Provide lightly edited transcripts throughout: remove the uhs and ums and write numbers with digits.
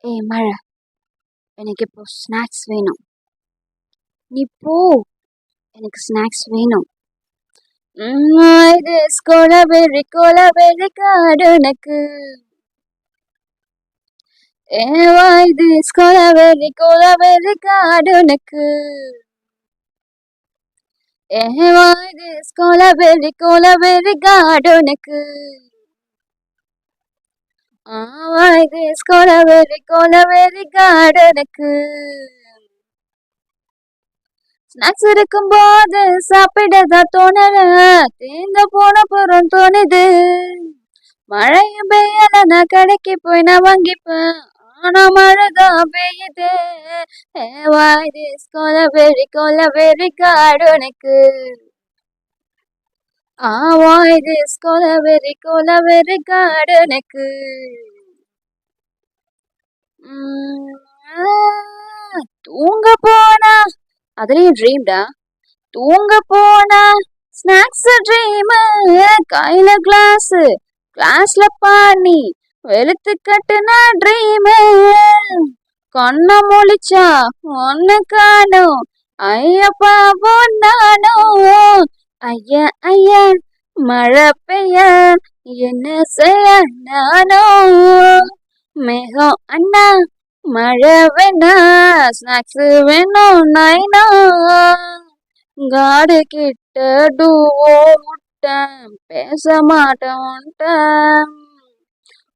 ஏய் மழை, எனக்கு இப்போ ஸ்நாக்ஸ் வேணும். நீ போ, எனக்கு ஸ்நாக்ஸ் வேணும். இது கொலவெறி கொலவெறி காடு உனக்கு. ஏவா இது கொலவெறி கொலவெறி காடு உனக்கு. ஏவா இது கொலவெறி கொலவெறி காடு உனக்கு. ஆவா இது கொலவெறி கொலவெறி காடு உனக்கு. ஸ்நாக்ஸ் இருக்கும்போது சாப்பிடதான் தோணல, தேர்ந்து போன புறம் தோணுது. மழையும் பெய்யல, நான் கடைக்கு போய் நான் வாங்கிப்பேன், ஆனா மழைதான் பெய்யுது. இது கொலவெறி கொலவெறி காடு உனக்கு. ஆவா இது கொலவெறி கொலவெறி காடு உனக்கு. தூங்க போனா அதுலயும் ட்ரீம்டா. தூங்க போனா ஸ்நாக்ஸ் ட்ரீம், கையில கிளாஸ்ல பாணி வெளுத்து கட்டுனா ட்ரீம். கண்ண முழிச்சா ஒன்னு காணும், ஐயப்பா நானும். ஐயா ஐயா மழை பெய்ய என்ன செய்ய நானும். மேகம் அண்ணா மழை வேணா, ஸ்நாக்ஸ் வேணும் நைனா. காடு கிட்ட டூவோ விட்டேன், பேச மாட்டேன்.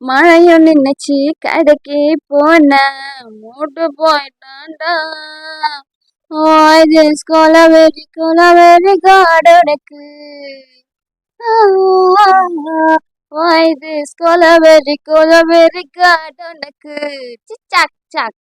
மழையும் நின்னுச்சு, கடைக்கு போன மூட்டு போயிட்டான்டா. இது கொலவெறி கொலவெறி காடு உனக்கு. இது கொலவெறி கொலவெறி காடு உனக்கு. சிச்சாக் சாக்.